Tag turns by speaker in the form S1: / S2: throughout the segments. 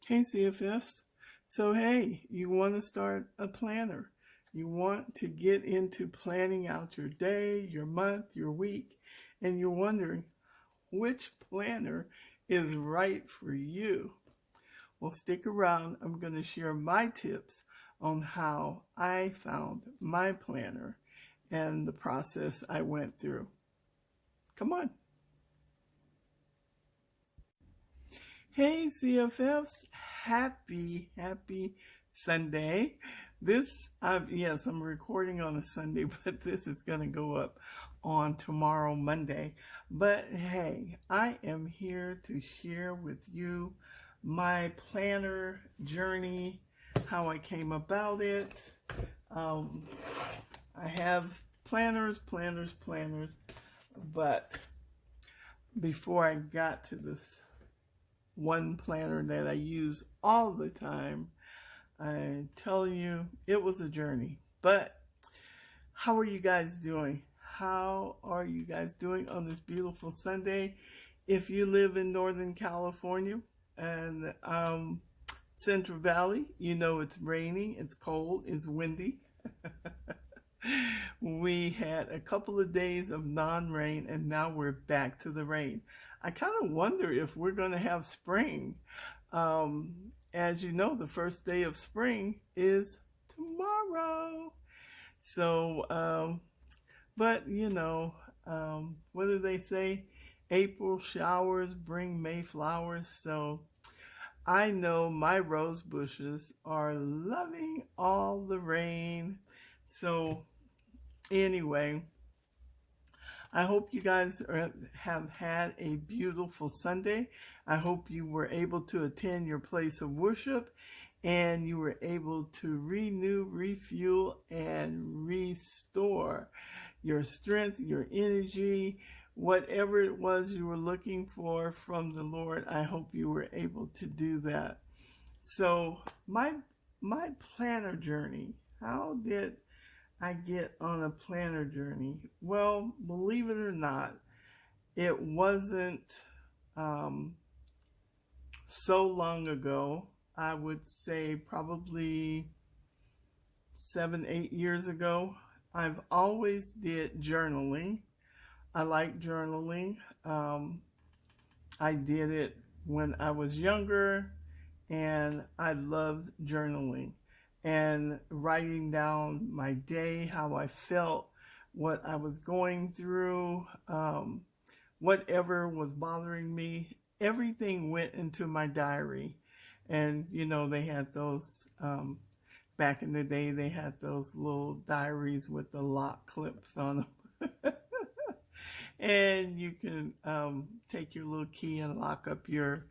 S1: Hey, CFF'S. So, hey, you want to start a planner. You want to get into planning out your day, your month, your week, and you're wondering which planner is right for you. Well, stick around. I'm going to share my tips on how I found my planner and the process I went through. Come on. Hey CFFs, happy Sunday. Yes, I'm recording on a Sunday, but this is going to go up on tomorrow, Monday. But hey, I am here to share with you my planner journey, how I came about it. Um, I have planners, but before I got to this one planner that I use all the time, I tell you, it was a journey. But how are you guys doing? How are you guys doing on this beautiful Sunday? If you live in Northern California and Central Valley, you know it's raining, it's cold, it's windy. We had a couple of days of non-rain and now we're back to the rain. I kind of wonder if we're going to have spring. As you know, the first day of spring is tomorrow. So, but you know, what do they say? April showers bring May flowers. So I know my rose bushes are loving all the rain. So anyway, I hope you guys have had a beautiful Sunday. I hope you were able to attend your place of worship and you were able to renew, refuel, and restore your strength, your energy, whatever it was you were looking for from the Lord. I hope you were able to do that. So my planner journey, how did I get on a planner journey? Well, believe it or not, it wasn't so long ago. I would say probably 7, 8 years ago. I've always did journaling. I like journaling. I did it when I was younger and I loved journaling and writing down my day, how I felt, what I was going through, whatever was bothering me. Everything went into my diary. And, you know, they had those, back in the day, they had those little diaries with the lock clips on them. And you can take your little key and lock up your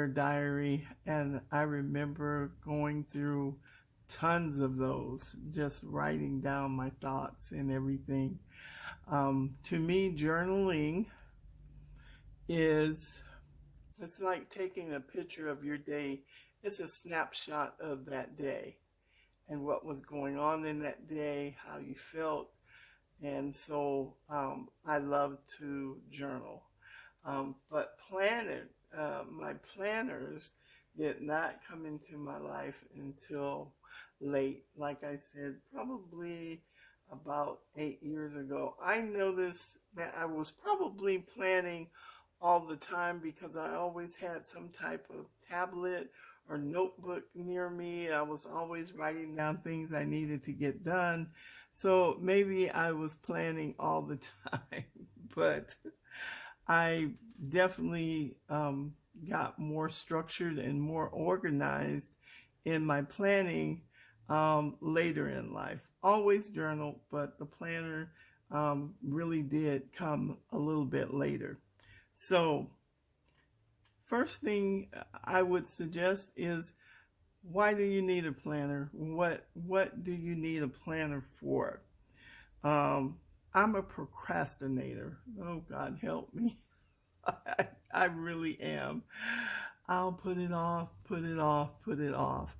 S1: diary. And I remember going through tons of those, just writing down my thoughts and everything. To me, journaling it's like taking a picture of your day. It's a snapshot of that day and what was going on in that day, how you felt. And so I love to journal. But my planners did not come into my life until late. Like I said, probably about 8 years ago. I noticed that I was probably planning all the time because I always had some type of tablet or notebook near me. I was always writing down things I needed to get done. So maybe I was planning all the time, but I definitely got more structured and more organized in my planning later in life. Always journal, but the planner really did come a little bit later. So first thing I would suggest is, why do you need a planner? What do you need a planner for? I'm a procrastinator. Oh, God help me. I really am. I'll put it off, put it off, put it off.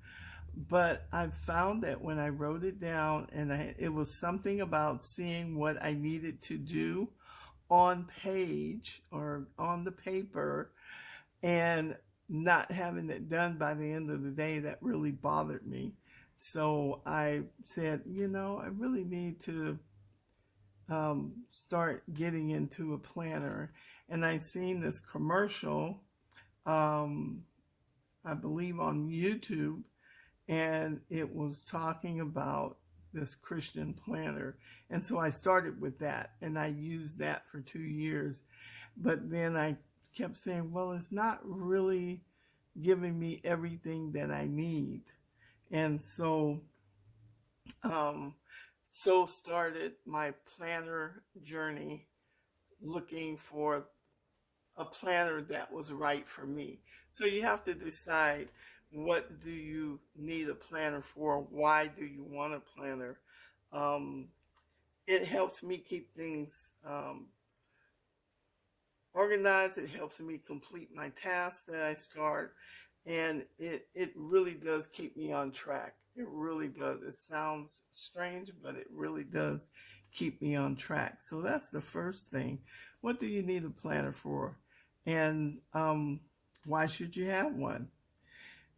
S1: But I found that when I wrote it down and it was something about seeing what I needed to do on page or on the paper, and not having it done by the end of the day, that really bothered me. So I said, I really need to start getting into a planner. And I seen this commercial, um, I believe on YouTube, and it was talking about this Christian planner. And so I started with that, and I used that for 2 years. But then I kept saying, well, it's not really giving me everything that I need. And so, so started my planner journey, looking for a planner that was right for me. So you have to decide, what do you need a planner for? Why do you want a planner? It helps me keep things organized. It helps me complete my tasks that I start. And it really does keep me on track. It really does. It sounds strange, but it really does keep me on track. So that's the first thing. What do you need a planner for? And why should you have one?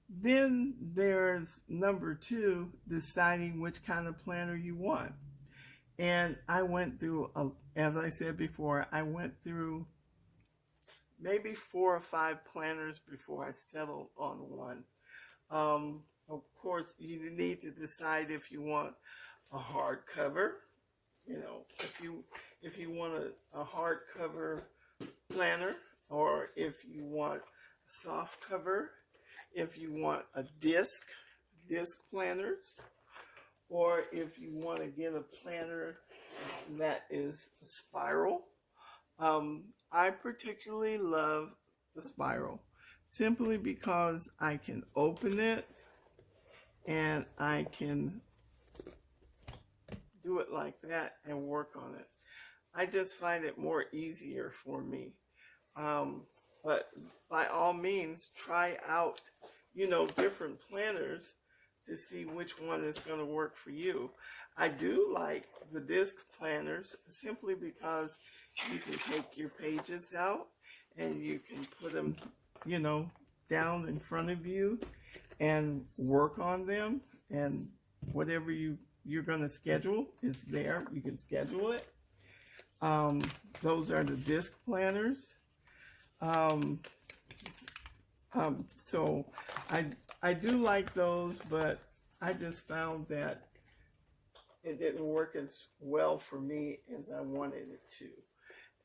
S1: Then there's number 2, deciding which kind of planner you want. And I went through, as I said before, I went through maybe 4 or 5 planners before I settled on one. Of course, you need to decide if you want a hardcover. If you want a hardcover planner, or if you want a soft cover, if you want a disc planners, or if you want to get a planner that is a spiral. I particularly love the spiral, simply because I can open it and I can do it like that and work on it. I just find it more easier for me. But by all means, try out, different planners to see which one is going to work for you. I do like the disc planners simply because you can take your pages out and you can put them, down in front of you and work on them. And whatever you're going to schedule is there. You can schedule it. Those are the disc planners. So I do like those, but I just found that it didn't work as well for me as I wanted it to.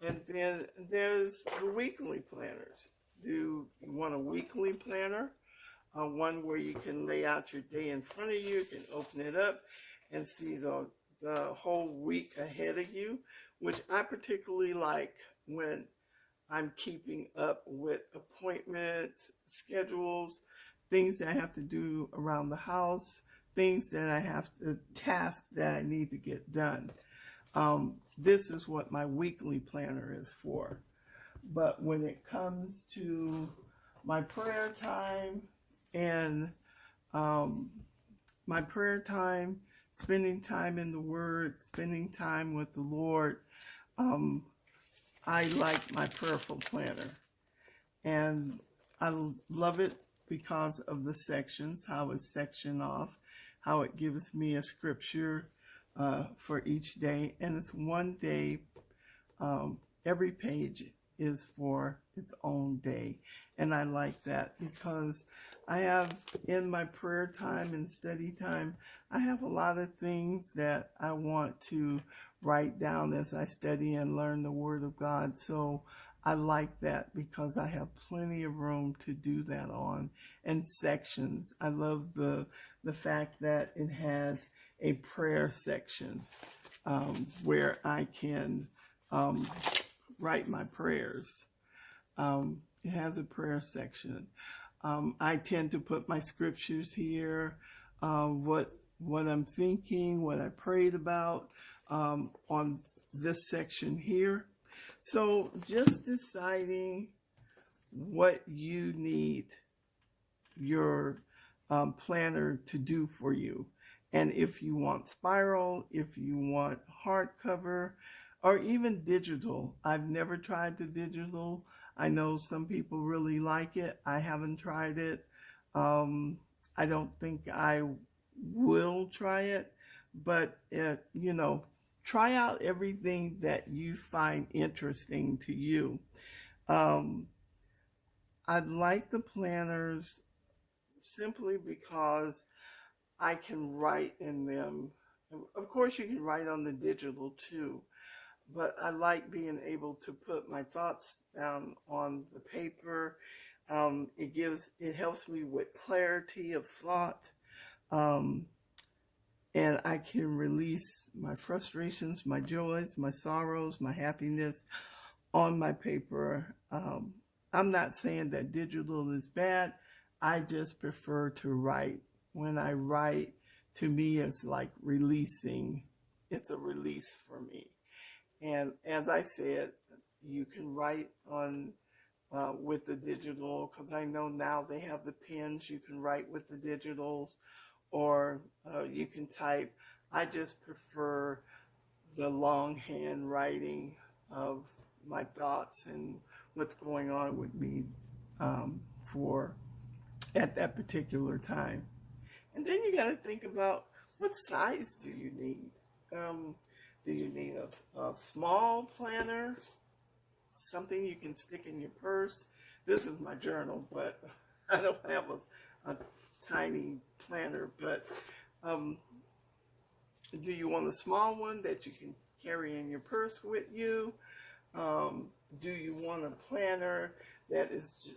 S1: And then there's the weekly planners. Do you want a weekly planner? One where you can lay out your day in front of you, you can open it up and see the whole week ahead of you, which I particularly like when I'm keeping up with appointments, schedules, things that I have to do around the house, things that I have to, tasks that I need to get done. This is what my weekly planner is for. But when it comes to my prayer time and spending time in the Word, spending time with the Lord, I like my prayerful planner. And I love it because of the sections, how it's sectioned off, how it gives me a scripture for each day. And it's one day, every page is for its own day. And I like that because I have, in my prayer time and study time, I have a lot of things that I want to write down as I study and learn the Word of God. So I like that because I have plenty of room to do that on, and sections. I love the fact that it has a prayer section where I can write my prayers. It has a prayer section. I tend to put my scriptures here, what I'm thinking, what I prayed about on this section here. So just deciding what you need your planner to do for you. And if you want spiral, if you want hardcover, or even digital. I've never tried the digital. I know some people really like it. I haven't tried it. I don't think I will try it, but try out everything that you find interesting to you. Um, I like the planners simply because I can write in them. Of course, you can write on the digital too, but I like being able to put my thoughts down on the paper. It helps me with clarity of thought. Um, and I can release my frustrations, my joys, my sorrows, my happiness on my paper. I'm not saying that digital is bad. I just prefer to write. When I write, to me, it's like releasing. It's a release for me. And as I said, you can write on with the digital, because I know now they have the pens. You can write with the digitals, or you can type. I just prefer the longhand writing of my thoughts and what's going on with me for at that particular time. And then you got to think about, what size do you need? Do you need a small planner, something you can stick in your purse? This is my journal, but I don't have a tiny planner. But do you want a small one that you can carry in your purse with you? Do you want a planner that is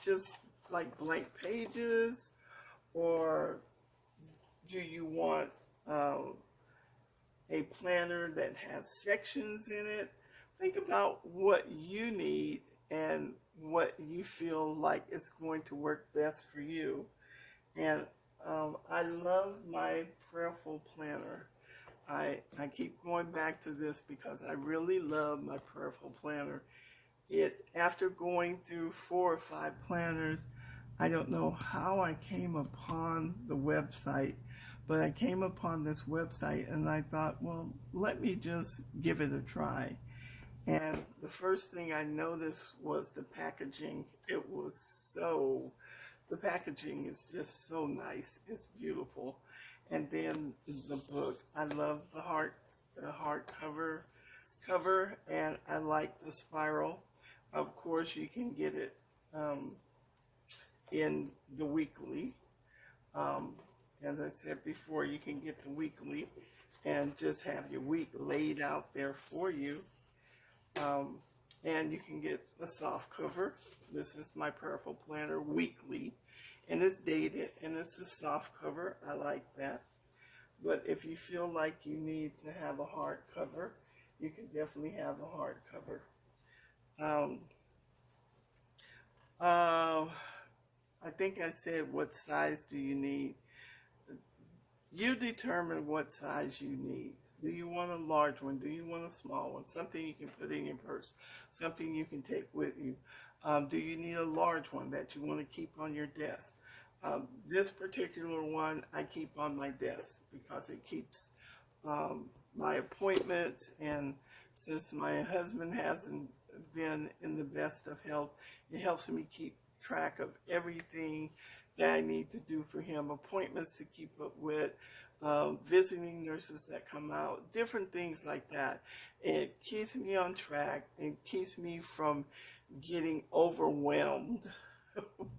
S1: just like blank pages? Or do you want a planner that has sections in it? Think about what you need and what you feel like it's going to work best for you. And I love my prayerful planner. I keep going back to this because I really love my prayerful planner. After going through 4 or 5 planners, I don't know how I came upon the website, but I came upon this website and I thought, well, let me just give it a try. And the first thing I noticed was the packaging. The packaging is just so nice. It's beautiful. And then the book. I love the hardcover cover, and I like the spiral. Of course, you can get it in the weekly. As I said before, you can get the weekly and just have your week laid out there for you. And you can get a soft cover. This is my Prayerful Planner Weekly, and it's dated, and it's a soft cover. I like that. But if you feel like you need to have a hard cover, you can definitely have a hard cover. I think I said, what size do you need? You determine what size you need. Do you want a large one? Do you want a small one? Something you can put in your purse, something you can take with you. Do you need a large one that you want to keep on your desk? This particular one I keep on my desk because it keeps my appointments, and since my husband hasn't been in the best of health, it helps me keep track of everything that I need to do for him, appointments to keep up with, visiting nurses that come out, different things like that. It keeps me on track and keeps me from getting overwhelmed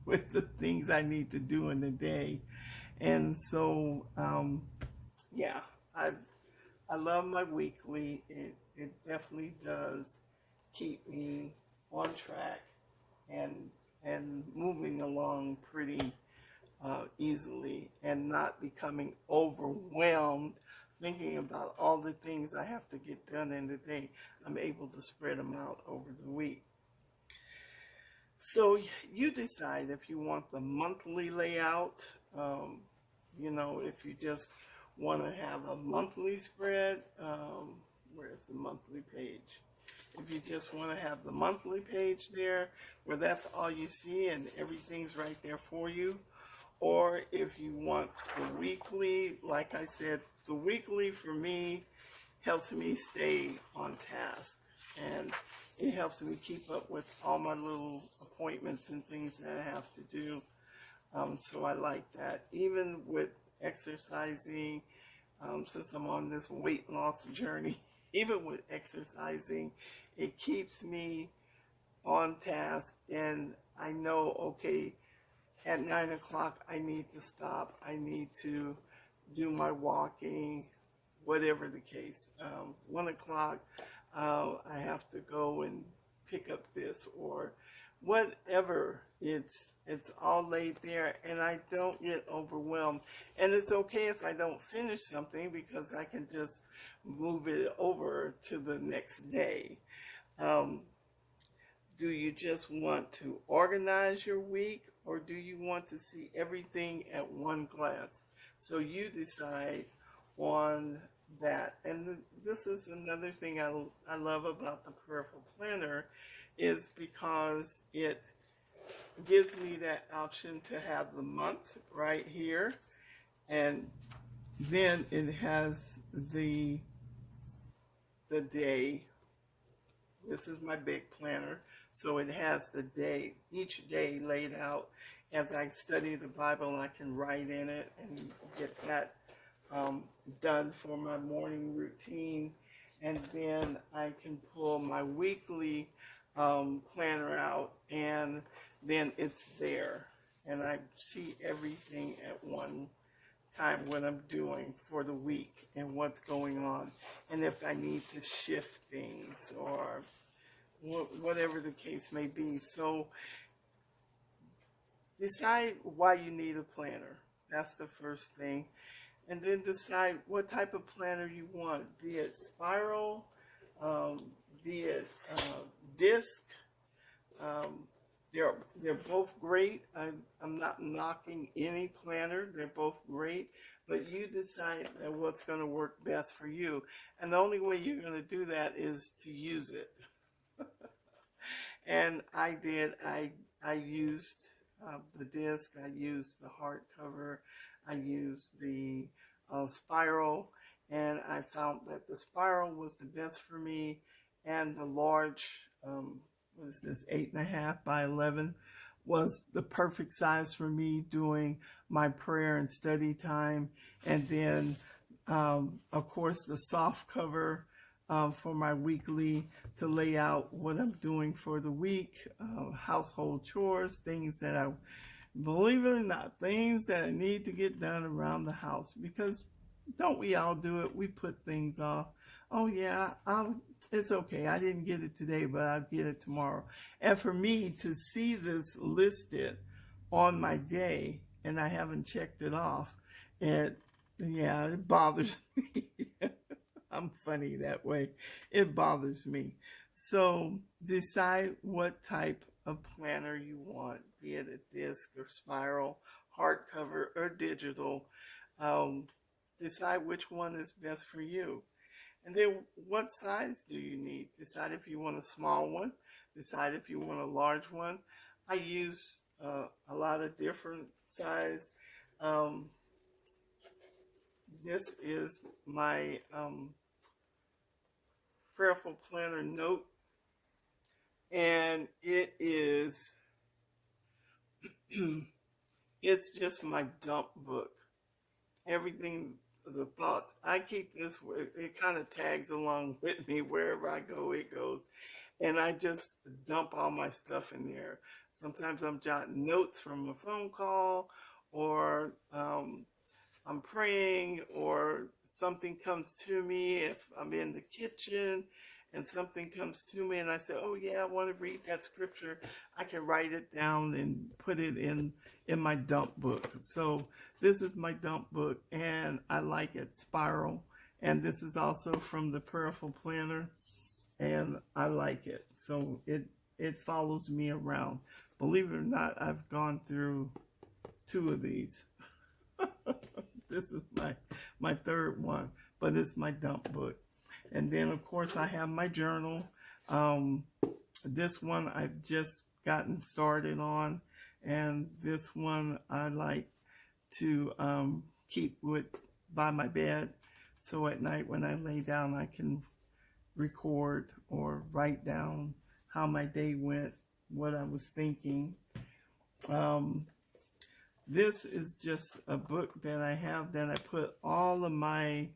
S1: with the things I need to do in the day. And so, yeah, I love my weekly. It definitely does keep me on track and moving along pretty easily, and not becoming overwhelmed thinking about all the things I have to get done in the day. I'm able to spread them out over the week. So you decide if you want the monthly layout, if you just want to have a monthly spread, where's the monthly page? If you just want to have the monthly page there, where that's all you see and everything's right there for you. Or if you want the weekly, like I said, the weekly for me helps me stay on task. And it helps me keep up with all my little appointments and things that I have to do. So I like that. Even with exercising, since I'm on this weight loss journey, even with exercising, it keeps me on task, and I know, okay, at 9 o'clock I need to stop. I need to do my walking, whatever the case. 1 o'clock, I have to go and pick up this or whatever. It's all laid there, and I don't get overwhelmed. And it's okay if I don't finish something, because I can just move it over to the next day. Do you just want to organize your week, or do you want to see everything at one glance? So you decide on that. And this is another thing I love about the Prayerful Planner, is because it gives me that option to have the month right here, and then it has the day. This is my big planner, so it has the day, each day laid out. As I study the Bible, I can write in it and get that done for my morning routine, and then I can pull my weekly planner out, and then it's there, and I see everything at one time, what I'm doing for the week and what's going on, and if I need to shift things or whatever the case may be. So decide why you need a planner. That's the first thing. And then decide what type of planner you want, be it spiral, be it disc. They're both great. I'm not knocking any planner. They're both great. But you decide what's going to work best for you. And the only way you're going to do that is to use it. And I did. I used the disc. I used the hardcover. I used the spiral, and I found that the spiral was the best for me, and the large, what is this, 8.5 by 11, was the perfect size for me doing my prayer and study time. And then, of course, the soft cover for my weekly, to lay out what I'm doing for the week, household chores, things that I, believe it or not, things that I need to get done around the house, because don't we all do it? We put things off. Oh yeah, it's okay. I didn't get it today, but I'll get it tomorrow. And for me to see this listed on my day and I haven't checked it off, it bothers me. I'm funny that way. It bothers me. So decide what type of planner you want, be it a disc or spiral, hardcover or digital. Decide which one is best for you. And then what size do you need? Decide if you want a small one. Decide if you want a large one. I use a lot of different size. This is my Prayerful Planner note, and it is it's just my dump book. Everything, the thoughts, I keep this, it kind of tags along with me wherever I go, it goes, and I just dump all my stuff in there. Sometimes I'm jotting notes from a phone call, or I'm praying, or something comes to me. If I'm in the kitchen and something comes to me and I say, oh yeah, I want to read that scripture, I can write it down and put it in my dump book. So this is my dump book, and I like it, spiral. And this is also from the Prayerful Planner, and I like it. So it follows me around. Believe it or not, I've gone through 2 of these. This is my third one, but it's my dump book. And then, of course, I have my journal. This one I've just gotten started on, and this one I like to keep by my bed, so at night when I lay down I can record or write down how my day went, what I was thinking. This is just a book that I have that I put all of my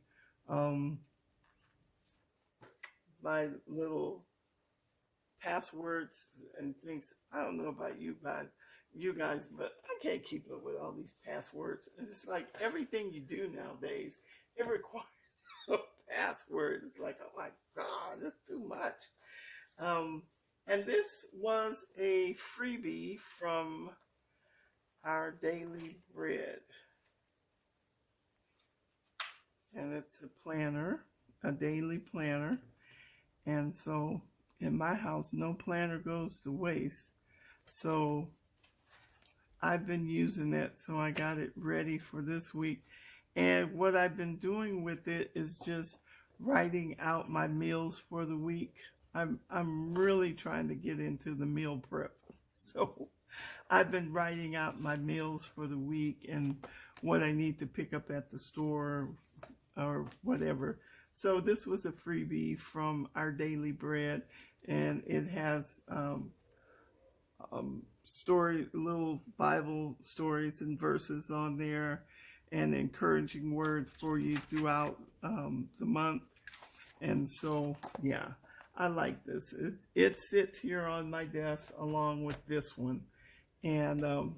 S1: my little passwords and things. I don't know about you guys, but I can't keep up with all these passwords. And it's like everything you do nowadays, it requires a password. It's like, oh my God, that's too much. And this was a freebie from our daily bread. And it's a planner, a daily planner. And so in my house, no planner goes to waste. So I've been using it, so I got it ready for this week. And what I've been doing with it is just writing out my meals for the week. I'm really trying to get into the meal prep. So I've been writing out my meals for the week and what I need to pick up at the store or whatever. So this was a freebie from our daily bread, and it has little Bible stories and verses on there, and encouraging words for you throughout the month. And so, yeah, I like this. It sits here on my desk along with this one, and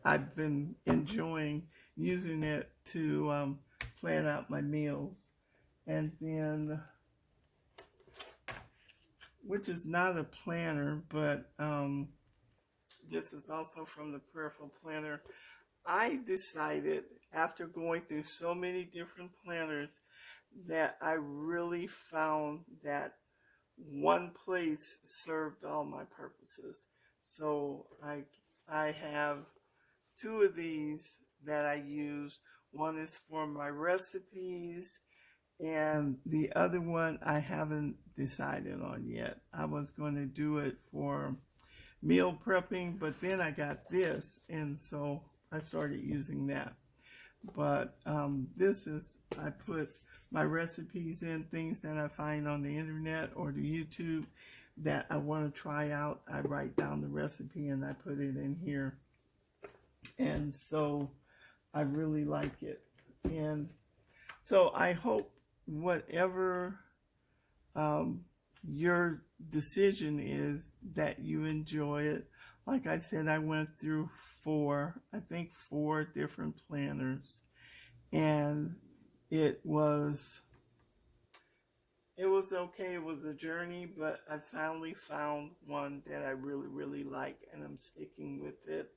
S1: I've been enjoying using it to plan out my meals. And then, which is not a planner, but this is also from the Prayerful Planner. I decided, after going through so many different planners, that I really found that one place served all my purposes. So I have two of these that I use. One is for my recipes, and the other one I haven't decided on yet. I was going to do it for meal prepping, but then I got this, and so I started using that. But this is, I put my recipes in, things that I find on the internet or the YouTube that I want to try out. I write down the recipe and I put it in here. And so I really like it. And so I hope whatever your decision is, that you enjoy it. Like I said, I went through four different planners, and it was okay. It was a journey, but I finally found one that I really, really like, and I'm sticking with it.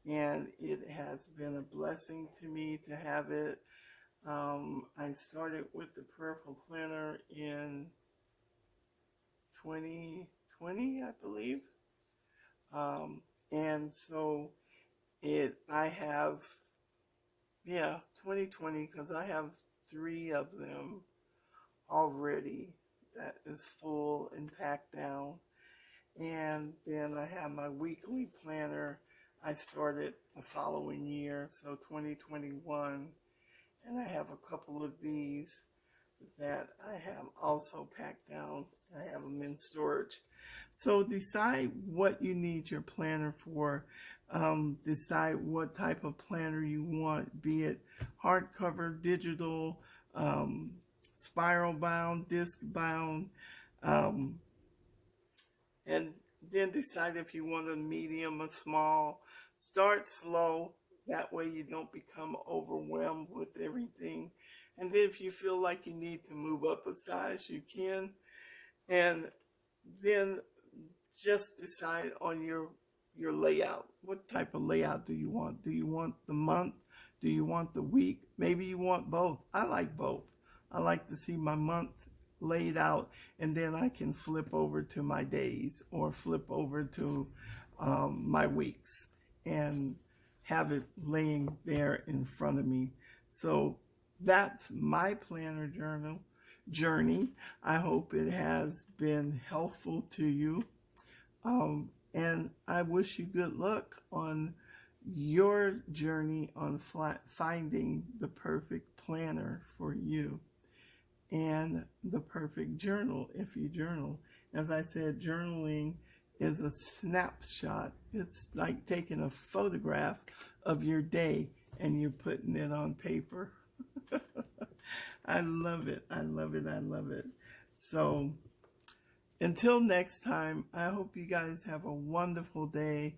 S1: And it has been a blessing to me to have it. I started with the Prayerful Planner in 2020, I believe. And so I have 2020, because I have 3 of them already that is full and packed down. And then I have my weekly planner I started the following year, so 2021. And I have a couple of these that I have also packed down. I have them in storage. So decide what you need your planner for. Decide what type of planner you want, be it hardcover, digital, spiral bound, disc bound, and then decide if you want a medium or small. Start slow. That way you don't become overwhelmed with everything. And then if you feel like you need to move up a size, you can. And then just decide on your layout. What type of layout do you want? Do you want the month? Do you want the week? Maybe you want both. I like both. I like to see my month laid out, and then I can flip over to my days or flip over to my weeks and have it laying there in front of me. So that's my planner journey. I hope it has been helpful to you. And I wish you good luck on your journey on finding the perfect planner for you and the perfect journal if you journal. As I said, journaling is a snapshot. It's like taking a photograph of your day and you're putting it on paper. I love it. I love it. I love it. So until next time, I hope you guys have a wonderful day.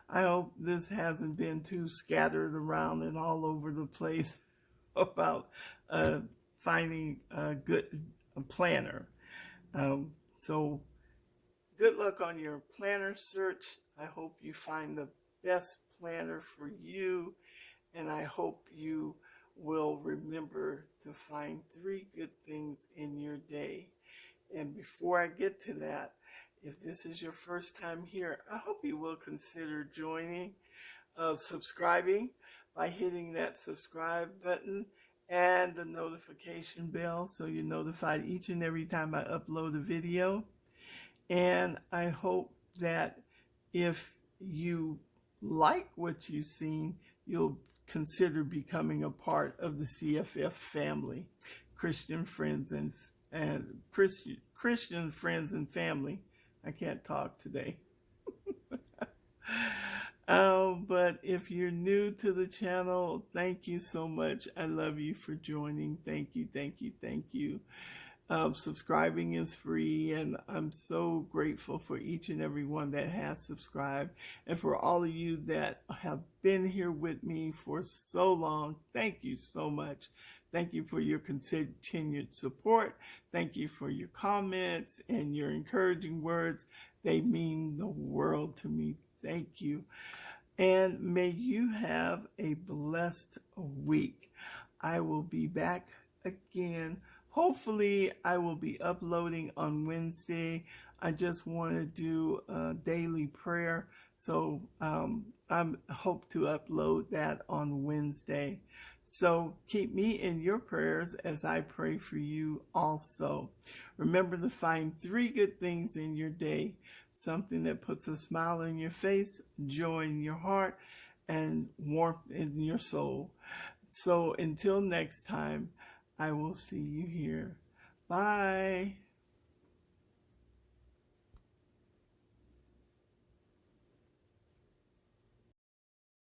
S1: I hope this hasn't been too scattered around and all over the place about finding a good planner. So good luck on your planner search. I hope you find the best planner for you, and I hope you will remember to find 3 good things in your day. And before I get to that, if this is your first time here, I hope you will consider joining, subscribing by hitting that subscribe button and the notification bell so you're notified each and every time I upload a video. And I hope that if you like what you've seen, you'll consider becoming a part of the CFF family, Christian friends and Christian friends and family. I can't talk today. But if you're new to the channel, thank you so much. I love you for joining. Thank you, thank you, thank you. Subscribing is free, and I'm so grateful for each and every one that has subscribed, and for all of you that have been here with me for so long. Thank you so much. Thank you for your continued support. Thank you for your comments and your encouraging words. They mean the world to me. Thank you. And may you have a blessed week. I will be back again. Hopefully, I will be uploading on Wednesday. I just want to do a daily prayer. So I hope to upload that on Wednesday. So keep me in your prayers as I pray for you also. Remember to find 3 good things in your day. Something that puts a smile on your face, joy in your heart, and warmth in your soul. So until next time, I will see you here. Bye.